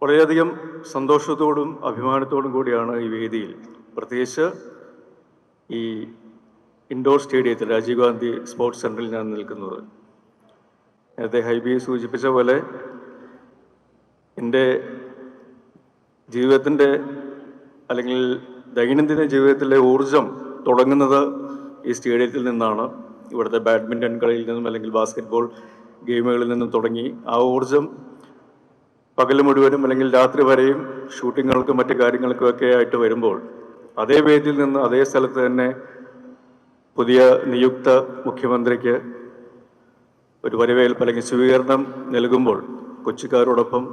വളരെയധികം സന്തോഷത്തോടും അഭിമാനത്തോടും കൂടിയാണ് ഈ വേദിയിൽ, പ്രത്യേകിച്ച് ഈ ഇൻഡോർ സ്റ്റേഡിയത്തിൽ രാജീവ് ഗാന്ധി സ്പോർട്സ് സെൻ്ററിൽ ഞാൻ നിൽക്കുന്നത്. നേരത്തെ ഹൈബി സൂചിപ്പിച്ച പോലെ എൻ്റെ ജീവിതത്തിൻ്റെ അല്ലെങ്കിൽ ദൈനംദിന ജീവിതത്തിലെ ഊർജം തുടങ്ങുന്നത് ഈ സ്റ്റേഡിയത്തിൽ നിന്നാണ്. ഇവിടുത്തെ ബാഡ്മിൻ്റൺ കളിയിൽ നിന്നും അല്ലെങ്കിൽ ബാസ്കറ്റ്ബോൾ ഗെയിമുകളിൽ നിന്നും തുടങ്ങി ആ ഊർജം പകൽ മുഴുവനും അല്ലെങ്കിൽ രാത്രി വരെയും ഷൂട്ടിങ്ങുകൾക്കും മറ്റു കാര്യങ്ങൾക്കുമൊക്കെ ആയിട്ട് വരുമ്പോൾ അതേ വേദിയിൽ നിന്ന് അതേ സ്ഥലത്ത് തന്നെ പുതിയ നിയുക്ത മുഖ്യമന്ത്രിക്ക് ഒരു വരവേൽപ്പ് അല്ലെങ്കിൽ സ്വീകരണം നൽകുമ്പോൾ കൊച്ചിക്കാരോടൊപ്പം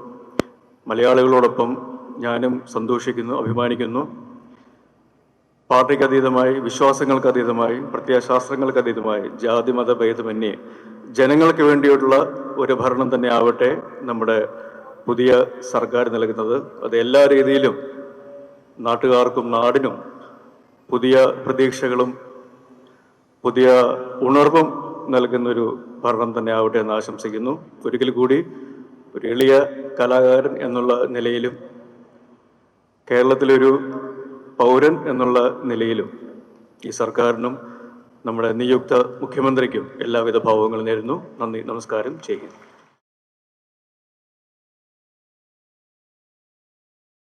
മലയാളികളോടൊപ്പം ഞാനും സന്തോഷിക്കുന്നു, അഭിമാനിക്കുന്നു. പാർട്ടിക്കതീതമായി, വിശ്വാസങ്ങൾക്കതീതമായി, പ്രത്യയശാസ്ത്രങ്ങൾക്കതീതമായി, ജാതിമത ഭേദമന്യേ ജനങ്ങൾക്ക് വേണ്ടിയിട്ടുള്ള ഒരു ഭരണം തന്നെ ആവട്ടെ നമ്മുടെ പുതിയ സർക്കാർ നൽകുന്നത്. അത് എല്ലാ രീതിയിലും നാട്ടുകാർക്കും നാടിനും പുതിയ പ്രതീക്ഷകളും പുതിയ ഉണർവും നൽകുന്നൊരു ഭരണം തന്നെ ആവട്ടെ എന്ന് ആശംസിക്കുന്നു. ഒരിക്കൽ കൂടി ഒരു എളിയ കലാകാരൻ എന്നുള്ള നിലയിലും കേരളത്തിലൊരു പൗരൻ എന്നുള്ള നിലയിലും ഈ സർക്കാരിനും നമ്മുടെ നിയുക്ത മുഖ്യമന്ത്രിക്കും എല്ലാവിധ ഭാവങ്ങളും നേരുന്നു. നന്ദി, നമസ്കാരം ചെയ്യുന്നു.